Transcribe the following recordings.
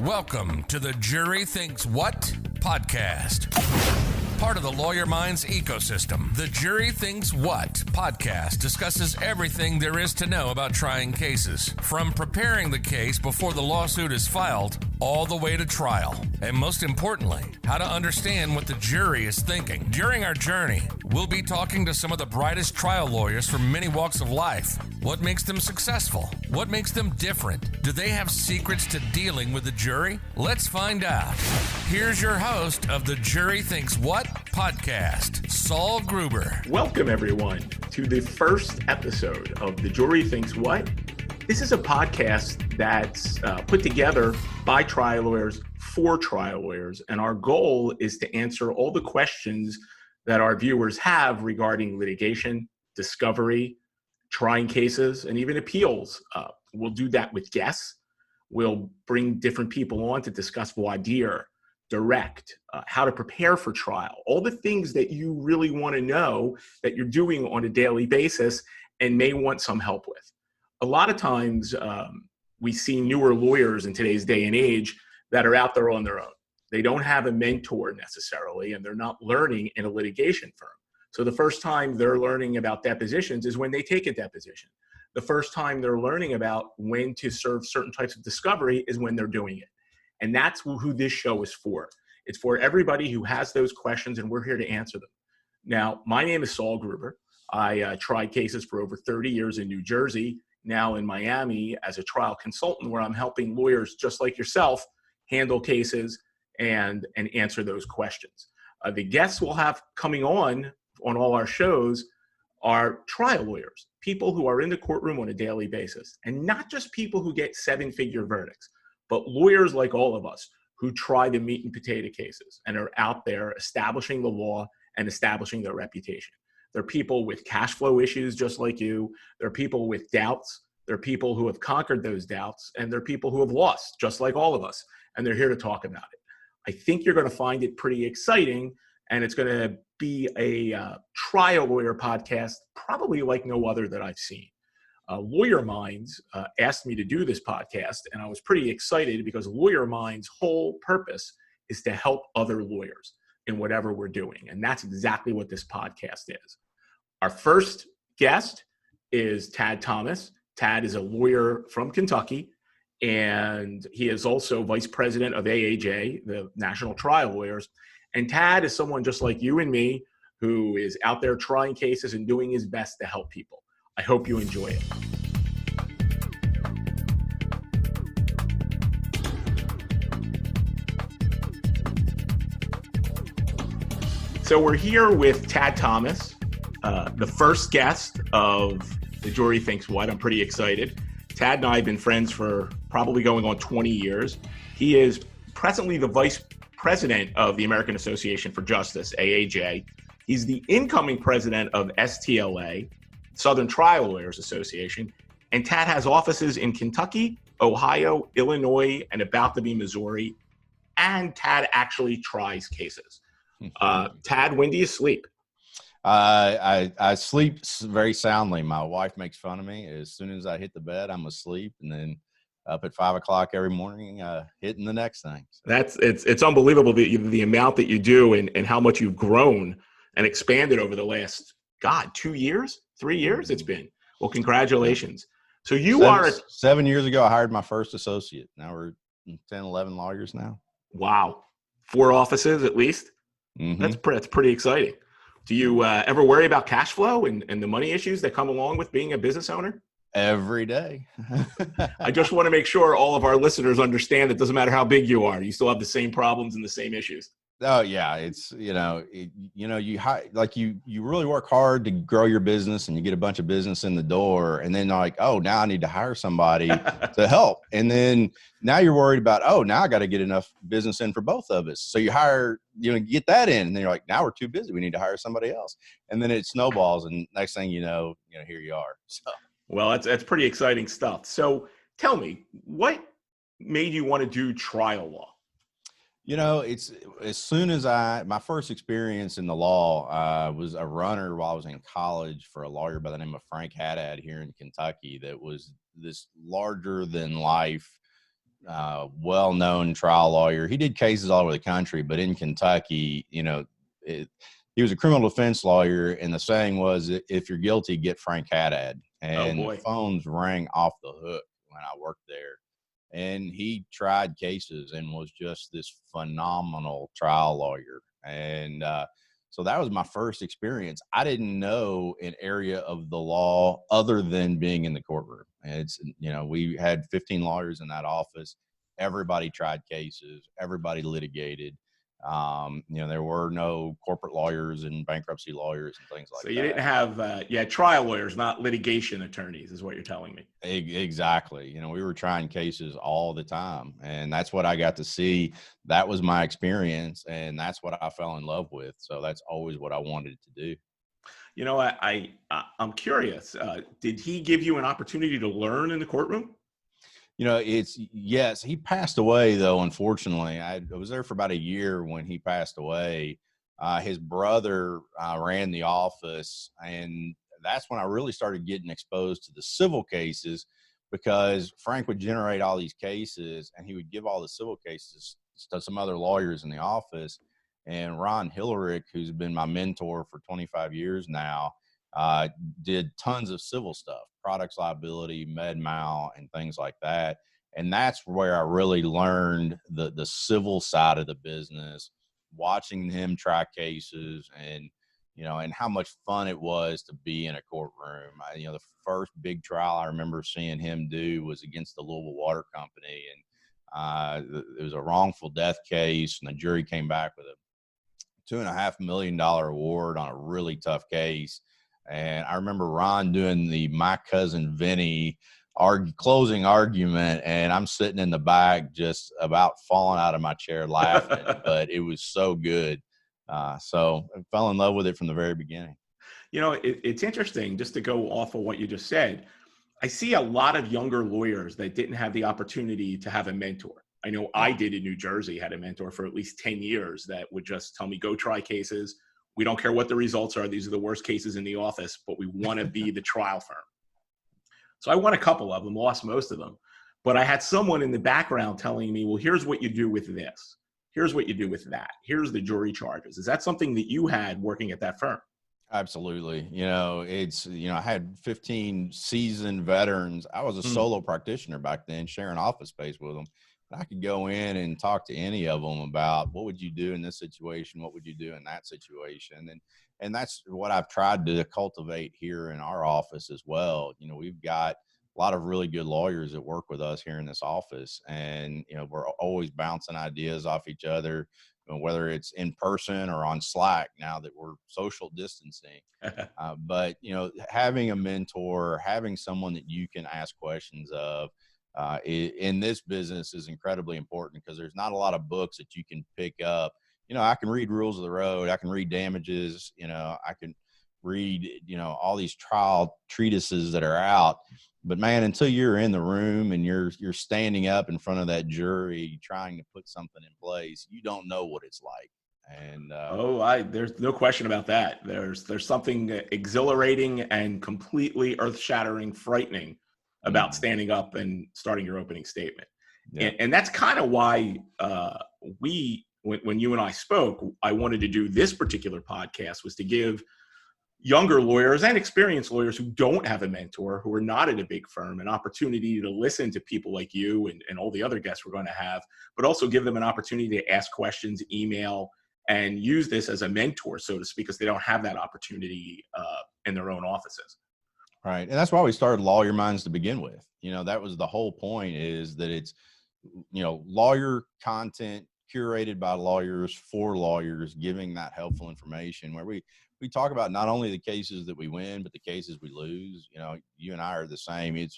Welcome to the Jury Thinks What podcast. Part of the Lawyer Minds ecosystem, the Jury Thinks What podcast discusses everything there is to know about trying cases, from preparing the case before the lawsuit is filed, all the way to trial. And most importantly, how to understand what the jury is thinking. During our journey, we'll be talking to some of the brightest trial lawyers from many walks of life. What makes them successful? What makes them different? Do they have secrets to dealing with the jury? Let's find out. Here's your host of the Jury Thinks What podcast, Saul Gruber. Welcome, everyone, to the first episode of The Jury Thinks What. This is a podcast that's put together by trial lawyers for trial lawyers, and our goal is to answer all the questions that our viewers have regarding litigation, discovery, trying cases, and even appeals. We'll do that with guests. We'll bring different people on to discuss voir dire, direct, how to prepare for trial, all the things that you really want to know that you're doing on a daily basis and may want some help with. A lot of times we see newer lawyers in today's day and age that are out there on their own. They don't have a mentor necessarily, and they're not learning in a litigation firm. So the first time they're learning about depositions is when they take a deposition. The first time they're learning about when to serve certain types of discovery is when they're doing it. And that's who this show is for. It's for everybody who has those questions, and we're here to answer them. Now, my name is Saul Gruber. I tried cases for over 30 years in New Jersey, now in Miami as a trial consultant, where I'm helping lawyers just like yourself handle cases and answer those questions. The guests we'll have coming on all our shows are trial lawyers, people who are in the courtroom on a daily basis, and not just people who get seven-figure verdicts, but lawyers like all of us who try the meat and potato cases and are out there establishing the law and establishing their reputation. They're people with cash flow issues just like you. They're people with doubts. They're people who have conquered those doubts, and they're people who have lost just like all of us, and they're here to talk about it. I think you're going to find it pretty exciting, and it's going to be a trial lawyer podcast probably like no other that I've seen. Lawyer Minds asked me to do this podcast, and I was pretty excited because Lawyer Minds' whole purpose is to help other lawyers in whatever we're doing, and that's exactly what this podcast is. Our first guest is Tad Thomas. Tad is a lawyer from Kentucky, and he is also vice president of AAJ, the National Trial Lawyers. And Tad is someone just like you and me who is out there trying cases and doing his best to help people. I hope you enjoy it. So we're here with Tad Thomas, the first guest of The Jury Thinks What. I'm pretty excited. Tad and I have been friends for probably going on 20 years. He is presently the vice president of the American Association for Justice, AAJ. He's the incoming president of STLA, Southern Trial Lawyers Association. And Tad has offices in Kentucky, Ohio, Illinois, and about to be Missouri. And Tad actually tries cases. Tad, when do you sleep? I sleep very soundly. My wife makes fun of me. As soon as I hit the bed, I'm asleep, and then up at 5 o'clock every morning, hitting the next thing. So. It's unbelievable the amount that you do and how much you've grown and expanded over the last 2 years, 3 years it's been. Well, congratulations. So you are 7 years ago, I hired my first associate. Now we're 10, 11 lawyers now. Wow. 4 offices at least. Mm-hmm. That's pretty exciting. Do you ever worry about cash flow and the money issues that come along with being a business owner? Every day. I just want to make sure all of our listeners understand it doesn't matter how big you are. You still have the same problems and the same issues. Oh yeah. It's, you really work hard to grow your business, and you get a bunch of business in the door, and then like, oh, now I need to hire somebody to help. And then now you're worried about, oh, now I got to get enough business in for both of us. So you hire, get that in, and then you're like, now we're too busy. We need to hire somebody else. And then it snowballs, and next thing you know, here you are. So. Well, that's pretty exciting stuff. So tell me, what made you want to do trial law? It's as soon as my first experience in the law, was a runner while I was in college for a lawyer by the name of Frank Haddad here in Kentucky. That was this larger than life well-known trial lawyer. He did cases all over the country, but in Kentucky, he was a criminal defense lawyer, and the saying was, if you're guilty, get Frank Haddad. And the phones rang off the hook when I worked there. And he tried cases and was just this phenomenal trial lawyer. And so that was my first experience. I didn't know an area of the law other than being in the courtroom. And it's, we had 15 lawyers in that office. Everybody tried cases. Everybody litigated. There were no corporate lawyers and bankruptcy lawyers and things like that. So you didn't have, trial lawyers, not litigation attorneys, is what you're telling me. Exactly. We were trying cases all the time, and that's what I got to see. That was my experience, and that's what I fell in love with. So that's always what I wanted to do. I'm curious. Did he give you an opportunity to learn in the courtroom? Yes, he passed away though. Unfortunately, I was there for about a year when he passed away. His brother ran the office, and that's when I really started getting exposed to the civil cases, because Frank would generate all these cases and he would give all the civil cases to some other lawyers in the office. And Ron Hillerick, who's been my mentor for 25 years now, did tons of civil stuff, products liability, med mal, and things like that. And that's where I really learned the civil side of the business, watching him try cases, and how much fun it was to be in a courtroom. The first big trial I remember seeing him do was against the Louisville Water Company. And it was a wrongful death case, and the jury came back with a $2.5 million award on a really tough case. And I remember Ron doing the My Cousin Vinny closing argument, and I'm sitting in the back just about falling out of my chair laughing, but it was so good. So I fell in love with it from the very beginning. It's interesting, just to go off of what you just said. I see a lot of younger lawyers that didn't have the opportunity to have a mentor. I know I did in New Jersey, had a mentor for at least 10 years that would just tell me, go try cases. We don't care what the results are. These are the worst cases in the office, but we want to be the trial firm. So I won a couple of them, lost most of them. But I had someone in the background telling me, well, here's what you do with this. Here's what you do with that. Here's the jury charges. Is that something that you had working at that firm? Absolutely. I had 15 seasoned veterans. I was a solo practitioner back then, sharing office space with them. I could go in and talk to any of them about what would you do in this situation? What would you do in that situation? And that's what I've tried to cultivate here in our office as well. We've got a lot of really good lawyers that work with us here in this office, and, we're always bouncing ideas off each other, whether it's in person or on Slack now that we're social distancing. But, having a mentor, having someone that you can ask questions of, in this business is incredibly important, because there's not a lot of books that you can pick up. I can read rules of the road. I can read damages. I can read, all these trial treatises that are out. But man, until you're in the room and you're standing up in front of that jury trying to put something in place, you don't know what it's like. And there's no question about that. There's something exhilarating and completely earth-shattering, frightening about standing up and starting your opening statement. Yeah. And that's kind of why when you and I spoke, I wanted to do this particular podcast, was to give younger lawyers and experienced lawyers who don't have a mentor, who are not at a big firm, an opportunity to listen to people like you and all the other guests we're going to have, but also give them an opportunity to ask questions, email, and use this as a mentor, so to speak, because they don't have that opportunity in their own offices. Right. And that's why we started Lawyer Minds to begin with. That was the whole point, is that it's, lawyer content curated by lawyers for lawyers, giving that helpful information, where we talk about not only the cases that we win, but the cases we lose. You and I are the same.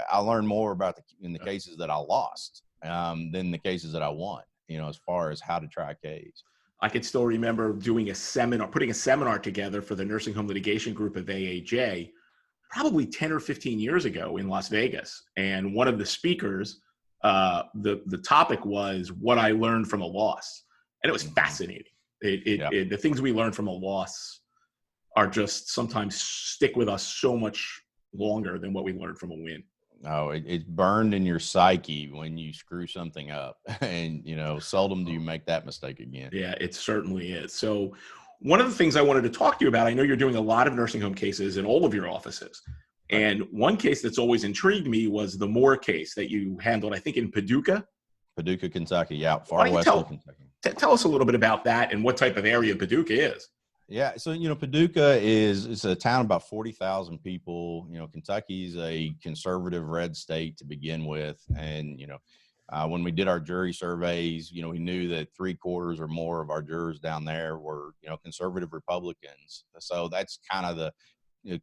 I learned more about in the cases that I lost than the cases that I won, as far as how to try a case. I could still remember putting a seminar together for the nursing home litigation group of AAJ, probably 10 or 15 years ago in Las Vegas. And one of the speakers, the topic was what I learned from a loss. And it was fascinating. The things we learned from a loss are just sometimes stick with us so much longer than what we learned from a win. Oh, it's burned in your psyche when you screw something up, and seldom do you make that mistake again. Yeah, it certainly is. So one of the things I wanted to talk to you about, I know you're doing a lot of nursing home cases in all of your offices. Right. And one case that's always intrigued me was the Moore case that you handled, I think, in Paducah, Kentucky. Yeah, Why far don't you west of Kentucky. tell us a little bit about that and what type of area Paducah is? Yeah, so Paducah is a town of about 40,000 people. Kentucky's a conservative red state to begin with, and when we did our jury surveys, we knew that 3/4 or more of our jurors down there were conservative Republicans. So that's kind of the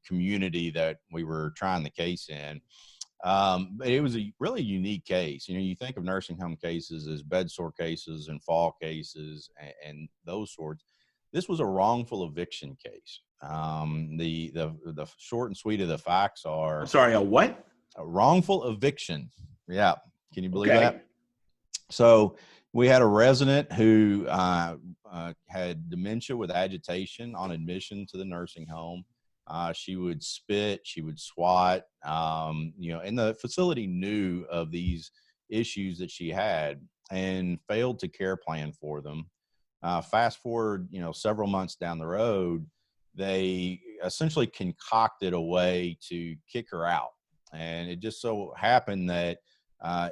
community that we were trying the case in. But it was a really unique case. You think of nursing home cases as bed sore cases and fall cases and those sorts. This was a wrongful eviction case. The short and sweet of the facts are. I'm sorry, a what? A wrongful eviction. Yeah. Can you believe Okay. that? So we had a resident who had dementia with agitation on admission to the nursing home. She would spit, she would swat, and the facility knew of these issues that she had and failed to care plan for them. Fast forward, several months down the road, they essentially concocted a way to kick her out. And it just so happened that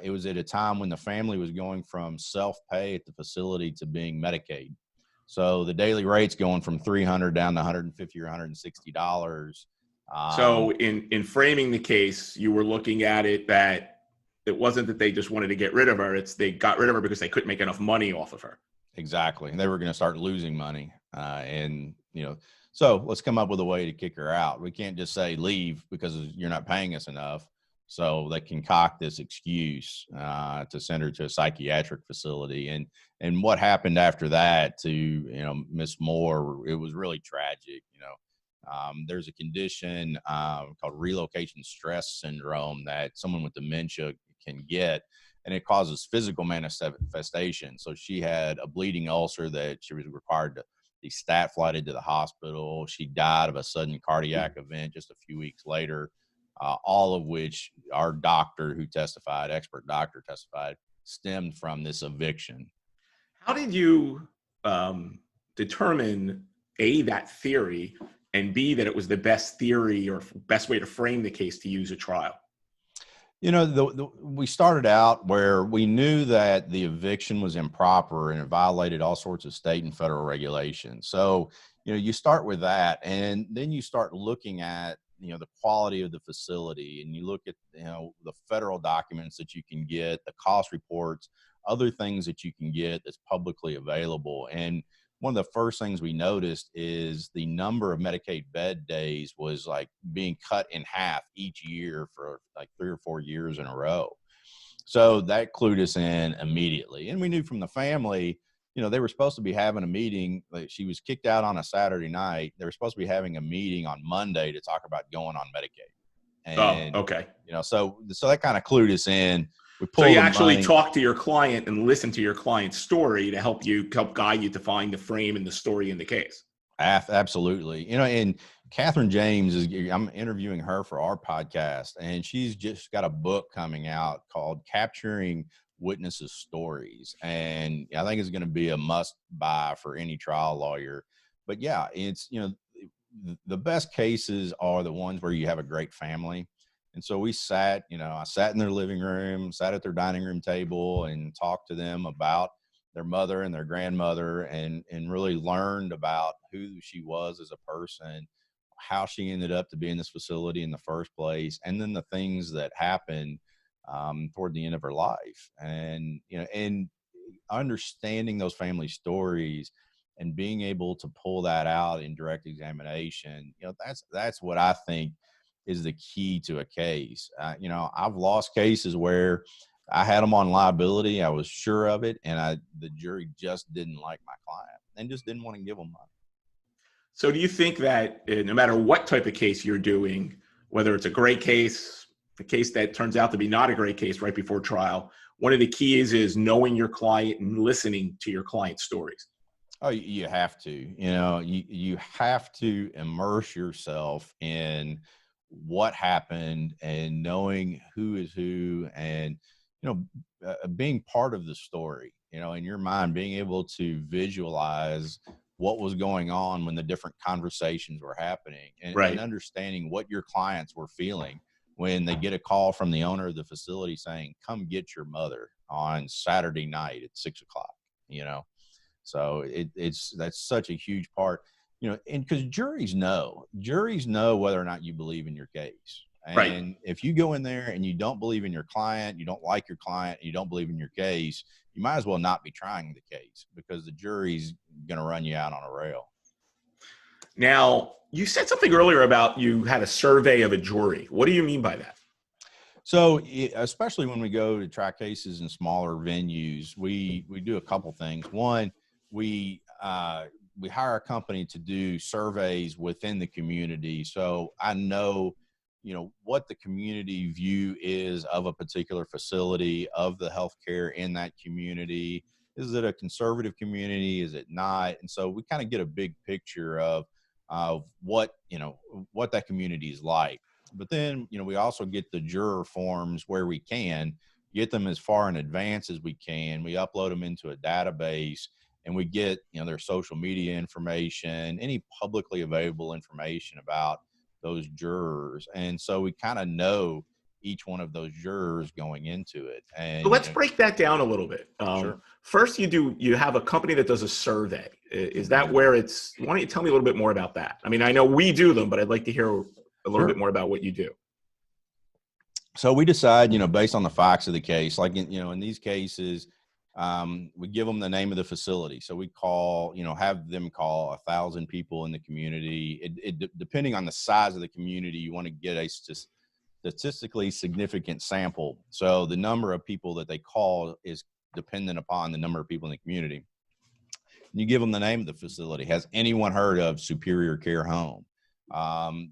it was at a time when the family was going from self-pay at the facility to being Medicaid. So the daily rate's going from $300 down to $150 or $160. So in framing the case, you were looking at it that it wasn't that they just wanted to get rid of her. It's they got rid of her because they couldn't make enough money off of her. Exactly. They were going to start losing money. So let's come up with a way to kick her out. We can't just say leave because you're not paying us enough. So they concoct this excuse to send her to a psychiatric facility. And what happened after that to, Miss Moore, it was really tragic. There's a condition called relocation stress syndrome that someone with dementia can get, and it causes physical manifestation. So she had a bleeding ulcer that she was required to be stat flighted to the hospital. She died of a sudden cardiac event just a few weeks later. All of which our expert doctor testified, stemmed from this eviction. How did you determine A, that theory, and B, that it was the best theory or best way to frame the case to use at trial? We started out where we knew that the eviction was improper and it violated all sorts of state and federal regulations. So, you start with that, and then you start looking at the quality of the facility, and you look at the federal documents that you can get, the cost reports, other things that you can get that's publicly available. And one of the first things we noticed is the number of Medicaid bed days was like being cut in half each year for like 3 or 4 years in a row. So that clued us in immediately. And we knew from the family, they were supposed to be having a meeting. Like, she was kicked out on a Saturday night. They were supposed to be having a meeting on Monday to talk about going on Medicaid. And, okay. So that kind of clued us in. So you actually talk to your client and listen to your client's story to help guide you to find the frame and the story in the case. Absolutely. And Catherine James I'm interviewing her for our podcast, and she's just got a book coming out called Capturing Witnesses' Stories. And I think it's going to be a must buy for any trial lawyer. But yeah, it's, the best cases are the ones where you have a great family. And so we sat, I sat in their living room, sat at their dining room table and talked to them about their mother and their grandmother, and really learned about who she was as a person, how she ended up to be in this facility in the first place, and then the things that happened toward the end of her life. And, and understanding those family stories and being able to pull that out in direct examination, that's what I think is the key to a case. I've lost cases where I had them on liability. I was sure of it. And the jury just didn't like my client and just didn't want to give them money. So do you think that no matter what type of case you're doing, whether it's a great case, a case that turns out to be not a great case right before trial, one of the keys is knowing your client and listening to your client's stories? Oh, you have to. You have to immerse yourself in what happened and knowing who is who, and being part of the story, in your mind, being able to visualize what was going on when the different conversations were happening, and understanding what your clients were feeling when they get a call from the owner of the facility saying, come get your mother on Saturday night at 6:00, so that's such a huge part, and because juries know whether or not you believe in your case. And if you go in there and you don't believe in your client, you don't like your client, you don't believe in your case, you might as well not be trying the case, because the jury's going to run you out on a rail. Now, you said something earlier about you had a survey of a jury. What do you mean by that? So especially when we go to try cases in smaller venues, we do a couple things. One, we hire a company to do surveys within the community. So I know, what the community view is of a particular facility, of the healthcare in that community. Is it a conservative community? Is it not? And so we kind of get a big picture of what that community is like. But then, we also get the juror forms where we can get them as far in advance as we can. We upload them into a database, and we get, their social media information, any publicly available information about those jurors. And so we kind of know each one of those jurors going into it. And so let's break that down a little bit. Sure. First, you have a company that does a survey. Is that where why don't you tell me a little bit more about that? I mean, I know we do them, but I'd like to hear a little bit more about what you do. So we decide, based on the facts of the case, like, in these cases, we give them the name of the facility. So we call, have them call 1,000 people in the community. Depending on the size of the community, you want to get a statistically significant sample. So the number of people that they call is dependent upon the number of people in the community. You give them the name of the facility. Has anyone heard of Superior Care Home?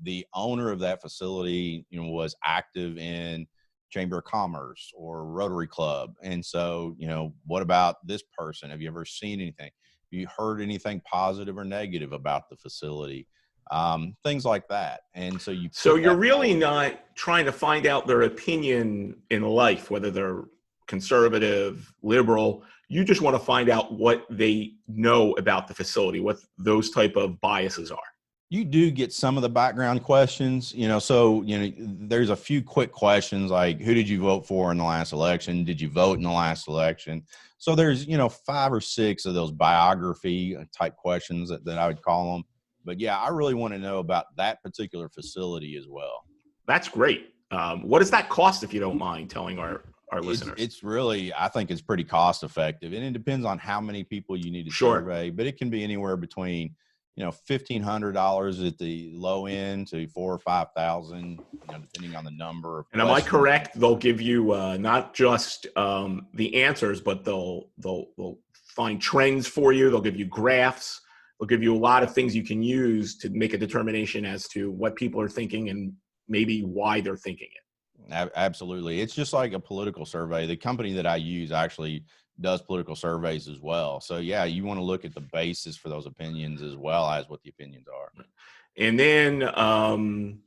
The owner of that facility, was active in Chamber of Commerce or Rotary Club. And so, what about this person? Have you ever seen anything? Have you heard anything positive or negative about the facility? Things like that. And so you're really not trying to find out their opinion in life, whether they're conservative, liberal. You just want to find out what they know about the facility, what those type of biases are. You do get some of the background questions, so, there's a few quick questions like, who did you vote for in the last election? Did you vote in the last election? So there's, 5 or 6 of those biography type questions that I would call them. But yeah, I really want to know about that particular facility as well. That's great. What does that cost, if you don't mind telling our listeners? It's really, I think it's pretty cost effective, and it depends on how many people you need to survey, but it can be anywhere between, $1,500 at the low end to $4,000 or $5,000, depending on the number of And am I correct? They'll give you not just the answers, but they'll find trends for you. They'll give you graphs. They'll give you a lot of things you can use to make a determination as to what people are thinking and maybe why they're thinking it. Absolutely. It's just like a political survey. The company that I use actually does political surveys as well. So yeah, you want to look at the basis for those opinions as well as what the opinions are. And then,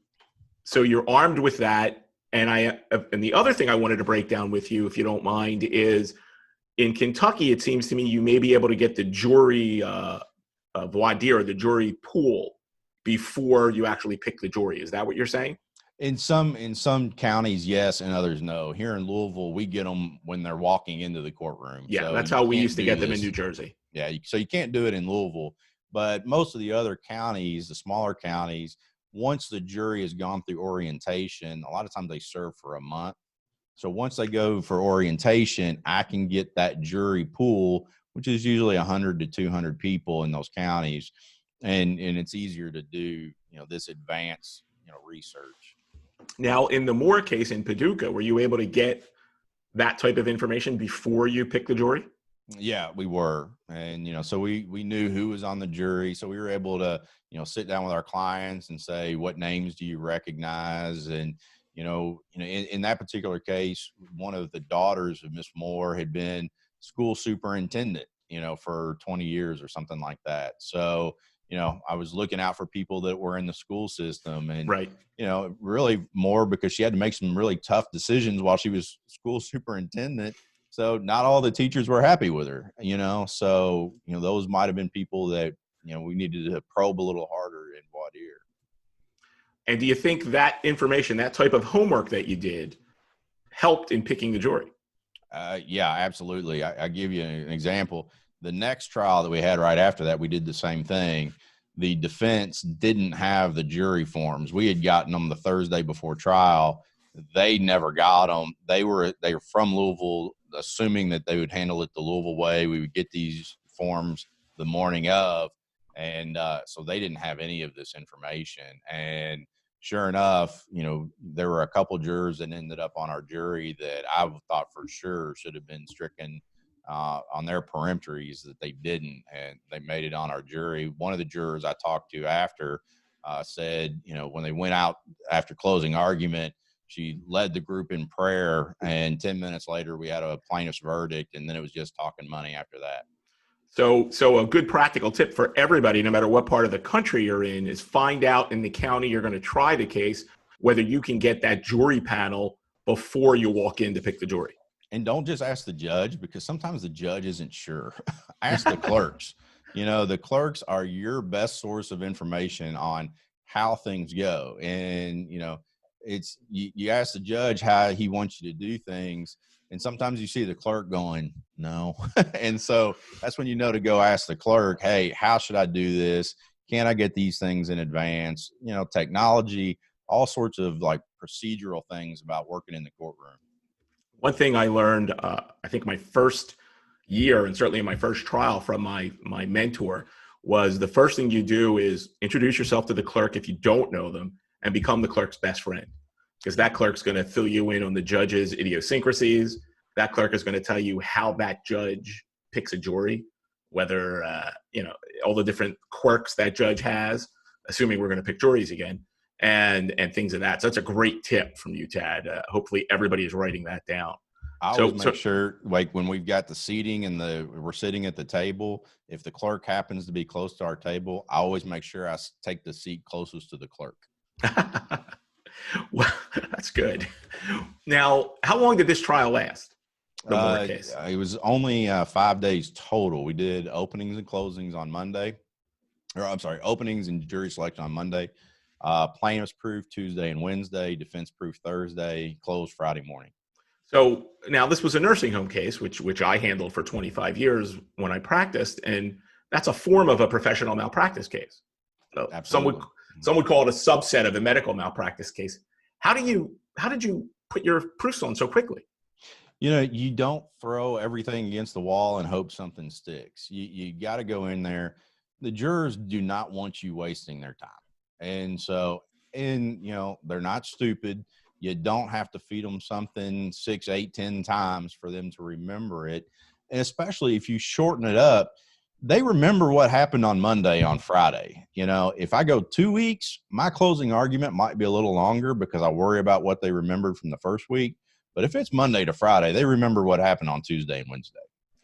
so you're armed with that. And the other thing I wanted to break down with you, if you don't mind, is in Kentucky, it seems to me you may be able to get the jury voir dire, the jury pool, before you actually pick the jury. Is that what you're saying? In some counties, yes, and others, no. Here in Louisville, we get them when they're walking into the courtroom. Yeah, so that's how we used to get them in New Jersey. Yeah, so you can't do it in Louisville. But most of the other counties, the smaller counties, once the jury has gone through orientation, a lot of times they serve for a month. So once they go for orientation, I can get that jury pool, which is usually 100 to 200 people in those counties. And it's easier to do, this advanced, research. Now, in the Moore case in Paducah, were you able to get that type of information before you picked the jury? Yeah, we were. And, so we knew who was on the jury. So we were able to, sit down with our clients and say, what names do you recognize? And, in that particular case, one of the daughters of Miss Moore had been school superintendent, for 20 years or something like that. So, I was looking out for people that were in the school system, and, Right. really more because she had to make some really tough decisions while she was school superintendent. So not all the teachers were happy with her, so, those might've been people that, we needed to probe a little harder in Voir Dire. And do you think that information, that type of homework that you did, helped in picking the jury? Yeah, absolutely. I give you an example. The next trial that we had right after that, we did the same thing. The defense didn't have the jury forms. We had gotten them the Thursday before trial. They never got them. They were from Louisville, assuming that they would handle it the Louisville way. We would get these forms the morning of, and so they didn't have any of this information. And sure enough, there were a couple jurors that ended up on our jury that I thought for sure should have been stricken on their peremptories, that they didn't, and they made it on our jury. One of the jurors I talked to after said, when they went out after closing argument, she led the group in prayer, and 10 minutes later we had a plaintiff's verdict, and then it was just talking money after that. So a good practical tip for everybody, no matter what part of the country you're in, is find out in the county you're going to try the case whether you can get that jury panel before you walk in to pick the jury. And don't just ask the judge, because sometimes the judge isn't sure. Ask the clerks. The clerks are your best source of information on how things go. And, it's you ask the judge how he wants you to do things. And sometimes you see the clerk going, no. And so that's when to go ask the clerk, hey, how should I do this? Can I get these things in advance? Technology, all sorts of like procedural things about working in the courtroom. One thing I learned, I think my first year, and certainly in my first trial from my mentor, was the first thing you do is introduce yourself to the clerk if you don't know them, and become the clerk's best friend. Because that clerk's going to fill you in on the judge's idiosyncrasies. That clerk is going to tell you how that judge picks a jury, whether, all the different quirks that judge has, assuming we're going to pick juries again. And things of that. So that's a great tip from you, Tad. Hopefully everybody is writing that down. I always make sure, like when we've got the seating and we're sitting at the table, if the clerk happens to be close to our table, I always make sure I take the seat closest to the clerk. Well, that's good. Now, how long did this trial last? The Moore case. It was only 5 days total. We did openings and closings on Monday. Openings and jury selection on Monday. Plaintiffs proof Tuesday and Wednesday, defense proof Thursday, closed Friday morning. So now this was a nursing home case, which I handled for 25 years when I practiced, and that's a form of a professional malpractice case. So Absolutely. some would call it a subset of a medical malpractice case. How did you put your proofs on so quickly? You don't throw everything against the wall and hope something sticks. You got to go in there. The jurors do not want you wasting their time. And so, they're not stupid. You don't have to feed them something 6, 8, 10 times for them to remember it. And especially if you shorten it up, they remember what happened on Monday on Friday. If I go 2 weeks, my closing argument might be a little longer because I worry about what they remembered from the first week. But if it's Monday to Friday, they remember what happened on Tuesday and Wednesday.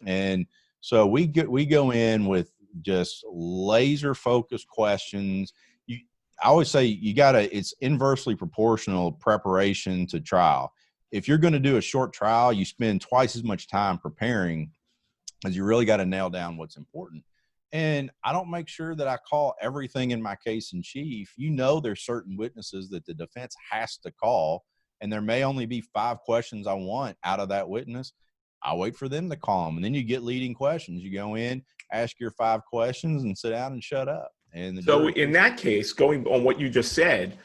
And so we go in with just laser focused questions. I always say it's inversely proportional preparation to trial. If you're going to do a short trial, you spend twice as much time preparing, as you really got to nail down what's important. And I don't make sure that I call everything in my case in chief. There's certain witnesses that the defense has to call, and there may only be 5 questions I want out of that witness. I wait for them to call them, and then you get leading questions. You go in, ask your 5 questions, and sit down and shut up. And so in that case, going on what you just said,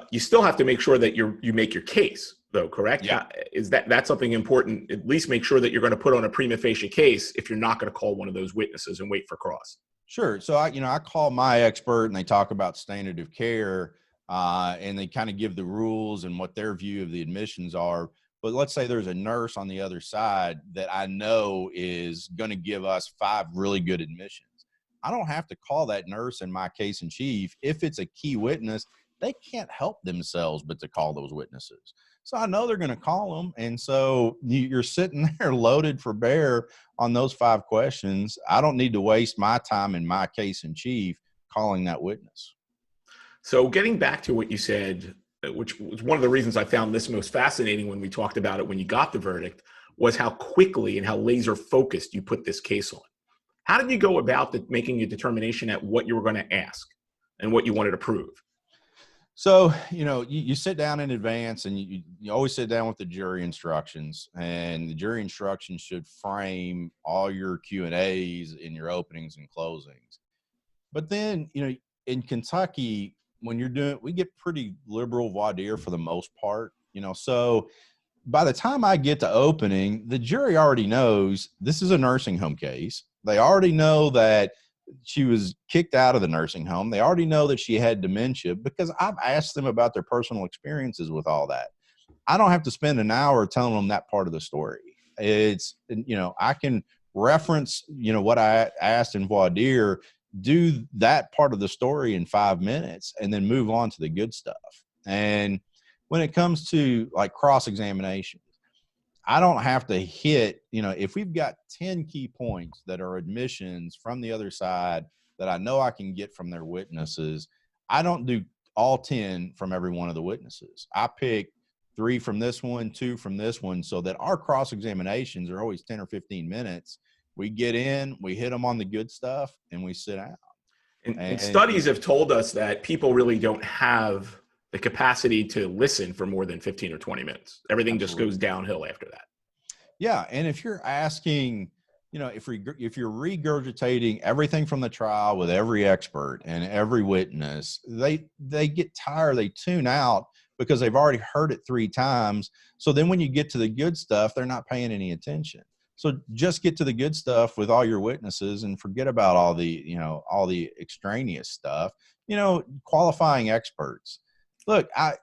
you still have to make sure that you make your case, though, correct? Yeah. Is that's something important? At least make sure that you're going to put on a prima facie case if you're not going to call one of those witnesses and wait for cross. Sure. So I call my expert, and they talk about standard of care, and they kind of give the rules and what their view of the admissions are. But let's say there's a nurse on the other side that I know is going to give us 5 really good admissions. I don't have to call that nurse in my case in chief. If it's a key witness, they can't help themselves but to call those witnesses. So I know they're going to call them. And so you're sitting there loaded for bear on those 5 questions. I don't need to waste my time in my case in chief calling that witness. So getting back to what you said, which was one of the reasons I found this most fascinating when we talked about it when you got the verdict, was how quickly and how laser focused you put this case on. How did you go about making a determination at what you were going to ask and what you wanted to prove? So, you sit down in advance, and you always sit down with the jury instructions, and the jury instructions should frame all your Q&As in your openings and closings. But then, in Kentucky, we get pretty liberal voir dire for the most part, so by the time I get to opening, the jury already knows this is a nursing home case. They already know that she was kicked out of the nursing home. They already know that she had dementia because I've asked them about their personal experiences with all that. I don't have to spend an hour telling them that part of the story. It's, I can reference, what I asked in voir dire, do that part of the story in 5 minutes, and then move on to the good stuff. And when it comes to like cross-examination, I don't have to hit, if we've got 10 key points that are admissions from the other side that I know I can get from their witnesses, I don't do all 10 from every one of the witnesses. I pick 3 from this one, 2 from this one, so that our cross-examinations are always 10 or 15 minutes. We get in, we hit them on the good stuff, and we sit down. And studies have told us that people really don't have the capacity to listen for more than 15 or 20 minutes. Everything just goes downhill after that. Yeah. And if you're asking, if you're regurgitating everything from the trial with every expert and every witness, they get tired, they tune out because they've already heard it 3 times. So then when you get to the good stuff, they're not paying any attention. So just get to the good stuff with all your witnesses and forget about all the extraneous stuff, qualifying experts. Look, I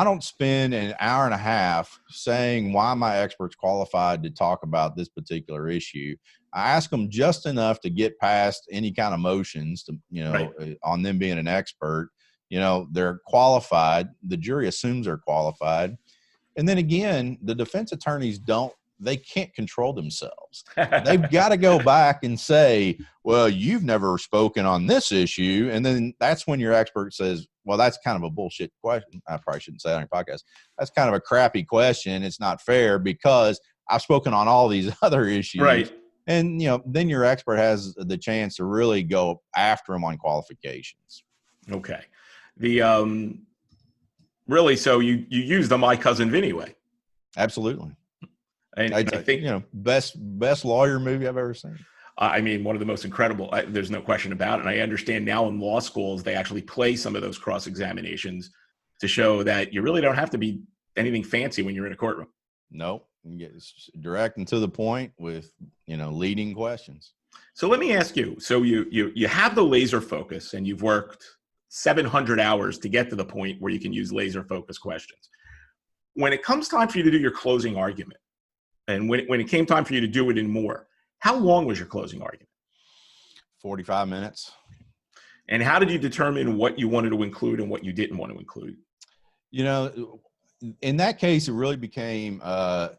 don't spend an hour and a half saying why my expert's qualified to talk about this particular issue. I ask them just enough to get past any kind of motions to, right, on them being an expert. They're qualified. The jury assumes they're qualified. And then again, the defense attorneys they can't control themselves. They've got to go back and say, well, you've never spoken on this issue. And then that's when your expert says, well, that's kind of a bullshit question. I probably shouldn't say that on your podcast. That's kind of a crappy question. It's not fair because I've spoken on all these other issues. Right. And, then your expert has the chance to really go after them on qualifications. Okay. So you use the My Cousin Vinny way. Absolutely. And I think, best lawyer movie I've ever seen. I mean, one of the most incredible, there's no question about it. And I understand now in law schools, they actually play some of those cross-examinations to show that you really don't have to be anything fancy when you're in a courtroom. Nope. You get direct and to the point with, leading questions. So let me ask you, so you have the laser focus and you've worked 700 hours to get to the point where you can use laser focus questions. When it comes time for you to do your closing argument, and when it came time for you to do it in more, how long was your closing argument? 45 minutes. And how did you determine what you wanted to include and what you didn't want to include? In that case, it really became, a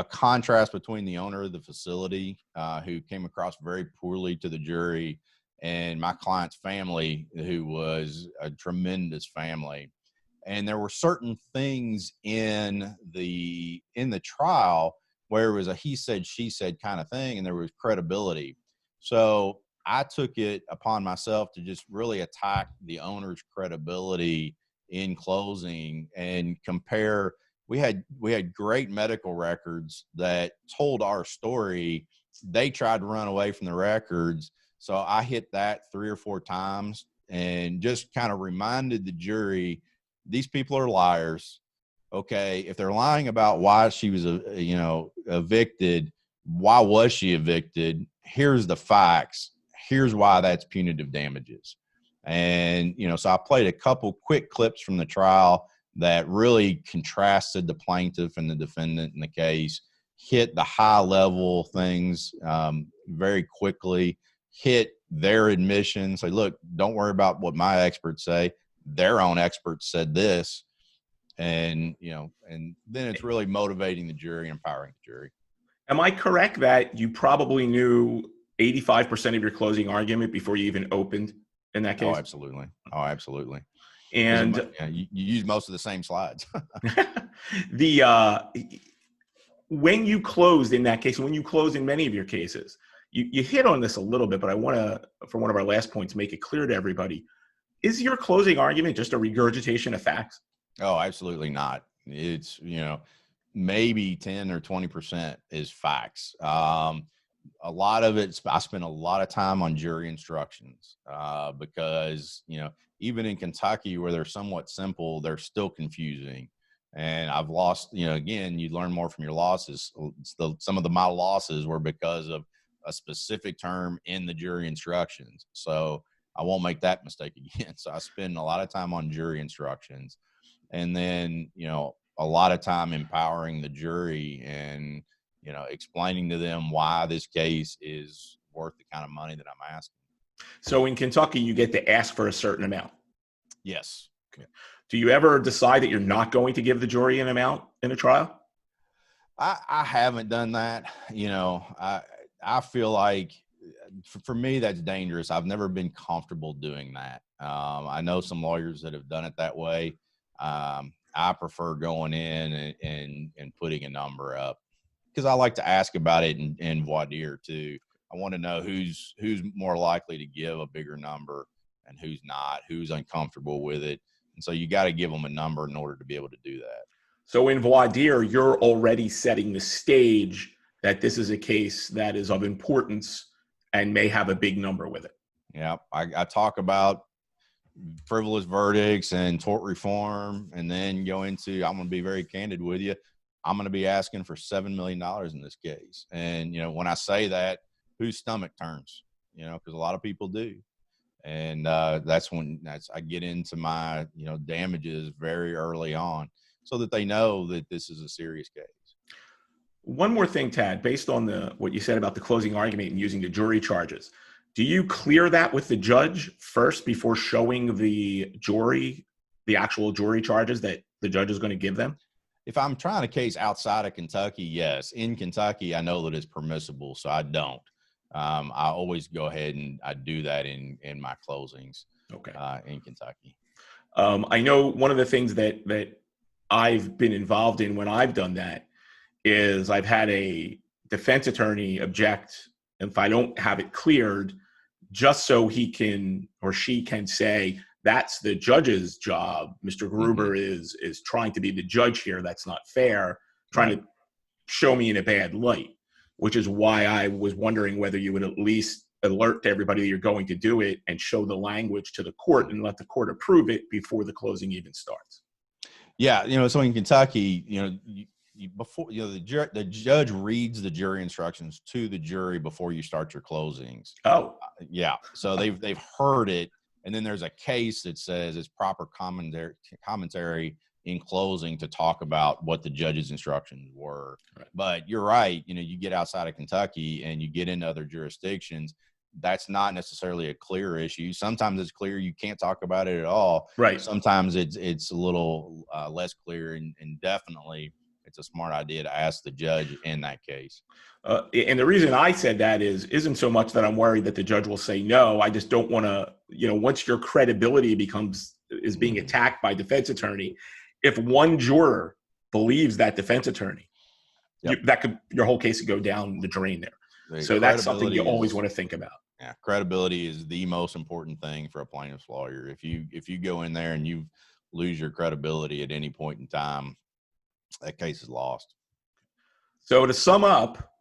contrast between the owner of the facility, who came across very poorly to the jury, and my client's family, who was a tremendous family. And there were certain things in the trial where it was a he said, she said kind of thing, and there was credibility. So I took it upon myself to just really attack the owner's credibility in closing and compare. We had great medical records that told our story. They tried to run away from the records. So I hit that 3 or 4 times and just kind of reminded the jury, these people are liars. Okay, if they're lying about why she was, evicted, why was she evicted? Here's the facts. Here's why that's punitive damages. And, so I played a couple quick clips from the trial that really contrasted the plaintiff and the defendant in the case, hit the high level things very quickly, hit their admission, say, look, don't worry about what my experts say. Their own experts said this. And, and then it's really motivating the jury, empowering the jury. Am I correct that you probably knew 85% of your closing argument before you even opened in that case? Oh, absolutely. Oh, absolutely. And you use most of the same slides. When you closed in that case, and when you close in many of your cases, you hit on this a little bit, but I want to, for one of our last points, make it clear to everybody. Is your closing argument just a regurgitation of facts? Oh, absolutely not. It's, maybe 10 or 20% is facts. A lot of it, I spend a lot of time on jury instructions because, even in Kentucky where they're somewhat simple, they're still confusing. And I've lost, again, you learn more from your losses. Some of my losses were because of a specific term in the jury instructions. So I won't make that mistake again. So I spend a lot of time on jury instructions, and then, a lot of time empowering the jury and, explaining to them why this case is worth the kind of money that I'm asking. So in Kentucky, you get to ask for a certain amount. Yes. Okay. Do you ever decide that you're not going to give the jury an amount in a trial? I haven't done that. I feel like for me, that's dangerous. I've never been comfortable doing that. I know some lawyers that have done it that way. I prefer going in and putting a number up because I like to ask about it in Voir Dire too. I want to know who's more likely to give a bigger number and who's not, who's uncomfortable with it. And so you got to give them a number in order to be able to do that. So in Voir Dire, you're already setting the stage that this is a case that is of importance and may have a big number with it. Yeah. I talk about frivolous verdicts and tort reform, and then go into, I'm going to be very candid with you, I'm going to be asking for $7 million in this case. And, when I say that, whose stomach turns, because a lot of people do. And that's when I get into my, damages very early on so that they know that this is a serious case. One more thing, Tad, based on what you said about the closing argument and using the jury charges, do you clear that with the judge first before showing the jury the actual jury charges that the judge is going to give them? If I'm trying a case outside of Kentucky, yes. In Kentucky, I know that it's permissible, so I don't. I always go ahead and I do that in my closings. Okay. In Kentucky. I know one of the things that I've been involved in when I've done that is I've had a defense attorney object if I don't have it cleared, just so he can or she can say, that's the judge's job. Mr. Gruber is trying to be the judge here. That's not fair. Trying to show me in a bad light, which is why I was wondering whether you would at least alert to everybody that you're going to do it and show the language to the court and let the court approve it before the closing even starts. Yeah. So in Kentucky, before the judge reads the jury instructions to the jury before you start your closings. Oh, yeah. So they've heard it, and then there's a case that says it's proper commentary in closing to talk about what the judge's instructions were. Right. But you're right. You get outside of Kentucky and you get into other jurisdictions. That's not necessarily a clear issue. Sometimes it's clear you can't talk about it at all. Right. Sometimes it's a little less clear, and definitely it's a smart idea to ask the judge in that case. And the reason I said that isn't so much that I'm worried that the judge will say no. I just don't want to, once your credibility is being attacked by defense attorney, if one juror believes that defense attorney, your whole case could go down the drain there. So that's something you always want to think about. Yeah, credibility is the most important thing for a plaintiff's lawyer. If you go in there and you lose your credibility at any point in time, that case is lost. So to sum up,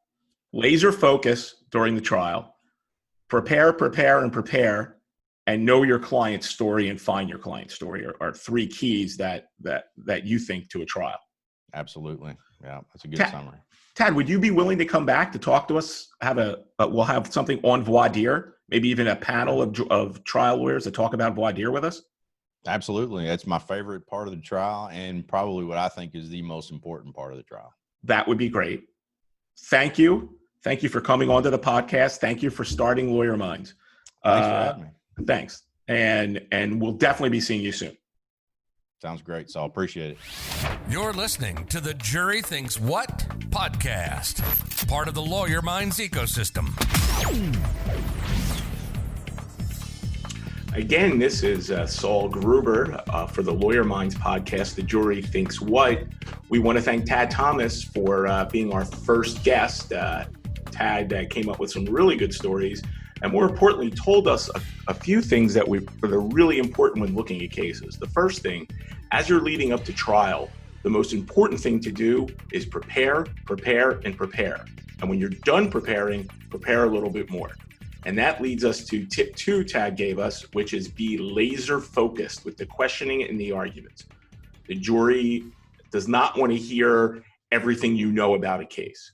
laser focus during the trial, prepare, and know your client's story and find your client's story are three keys that you think to a trial. Absolutely. Yeah, that's a good summary. Tad, would you be willing to come back to talk to us? We'll have something on Voir Dire, maybe even a panel of trial lawyers to talk about Voir Dire with us? Absolutely. That's my favorite part of the trial and probably what I think is the most important part of the trial. That would be great. Thank you. Thank you for coming onto the podcast. Thank you for starting Lawyer Minds. Thanks for having me. Thanks. And we'll definitely be seeing you soon. Sounds great. So I appreciate it. You're listening to the Jury Thinks What podcast, part of the Lawyer Minds ecosystem. Again, this is Saul Gruber for the Lawyer Minds podcast, The Jury Thinks What. We want to thank Tad Thomas for being our first guest. Tad came up with some really good stories and more importantly told us a few things that are really important when looking at cases. The first thing, as you're leading up to trial, the most important thing to do is prepare, prepare, and prepare. And when you're done preparing, prepare a little bit more. And that leads us to tip 2 Tad gave us, which is be laser focused with the questioning and the arguments. The jury does not want to hear everything you know about a case.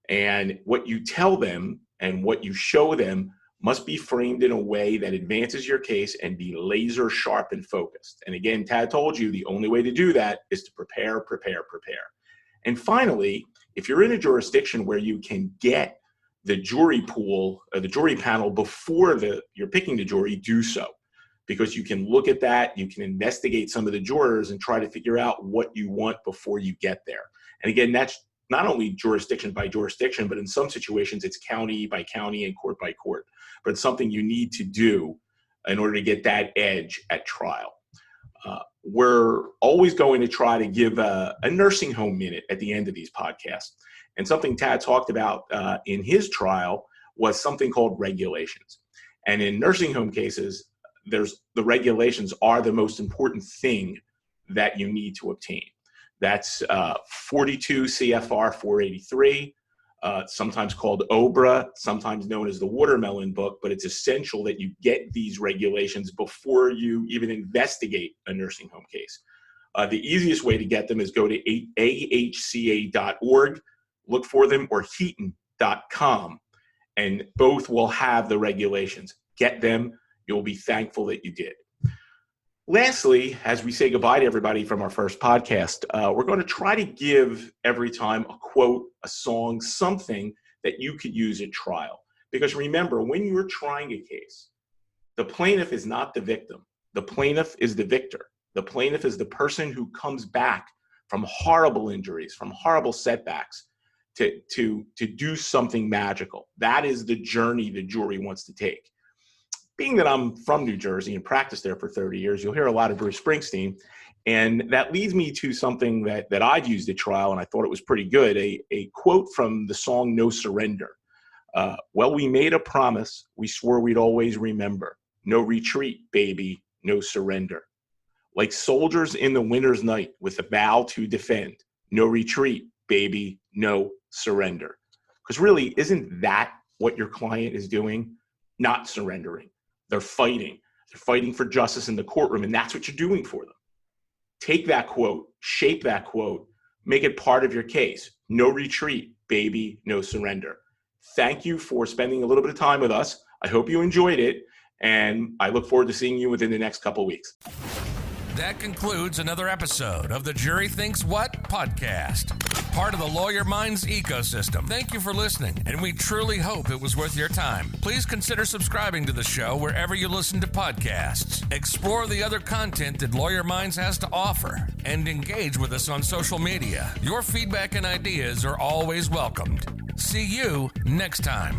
And what you tell them and what you show them must be framed in a way that advances your case and be laser sharp and focused. And again, Tad told you the only way to do that is to prepare, prepare, prepare. And finally, if you're in a jurisdiction where you can get the jury pool or the jury panel before you're picking the jury, do so, because you can look at that, you can investigate some of the jurors and try to figure out what you want before you get there. And again, that's not only jurisdiction by jurisdiction, but in some situations it's county by county and court by court. But it's something you need to do in order to get that edge at trial. We're always going to try to give a nursing home minute at the end of these podcasts. And something Tad talked about in his trial was something called regulations. And in nursing home cases, the regulations are the most important thing that you need to obtain. That's 42 CFR 483, sometimes called OBRA, sometimes known as the watermelon book, but it's essential that you get these regulations before you even investigate a nursing home case. The easiest way to get them is go to ahca.org. Look for them, or heaton.com, and both will have the regulations. Get them. You'll be thankful that you did. Lastly, as we say goodbye to everybody from our first podcast, we're going to try to give every time a quote, a song, something that you could use at trial. Because remember, when you're trying a case, the plaintiff is not the victim. The plaintiff is the victor. The plaintiff is the person who comes back from horrible injuries, from horrible setbacks, to do something magical. That is the journey the jury wants to take. Being that I'm from New Jersey and practiced there for 30 years, you'll hear a lot of Bruce Springsteen. And that leads me to something that I've used at trial, and I thought it was pretty good, a quote from the song No Surrender. Well, we made a promise we swore we'd always remember. No retreat, baby, no surrender. Like soldiers in the winter's night with a vow to defend. No retreat, baby, no surrender. Because really, isn't that what your client is doing? Not surrendering. They're fighting. They're fighting for justice in the courtroom, and that's what you're doing for them. Take that quote, shape that quote, make it part of your case. No retreat, baby, no surrender. Thank you for spending a little bit of time with us. I hope you enjoyed it, and I look forward to seeing you within the next couple of weeks. That concludes another episode of the Jury Thinks What podcast, part of the Lawyer Minds ecosystem. Thank you for listening, and we truly hope it was worth your time. Please consider subscribing to the show wherever you listen to podcasts. Explore the other content that Lawyer Minds has to offer, and engage with us on social media. Your feedback and ideas are always welcomed. See you next time.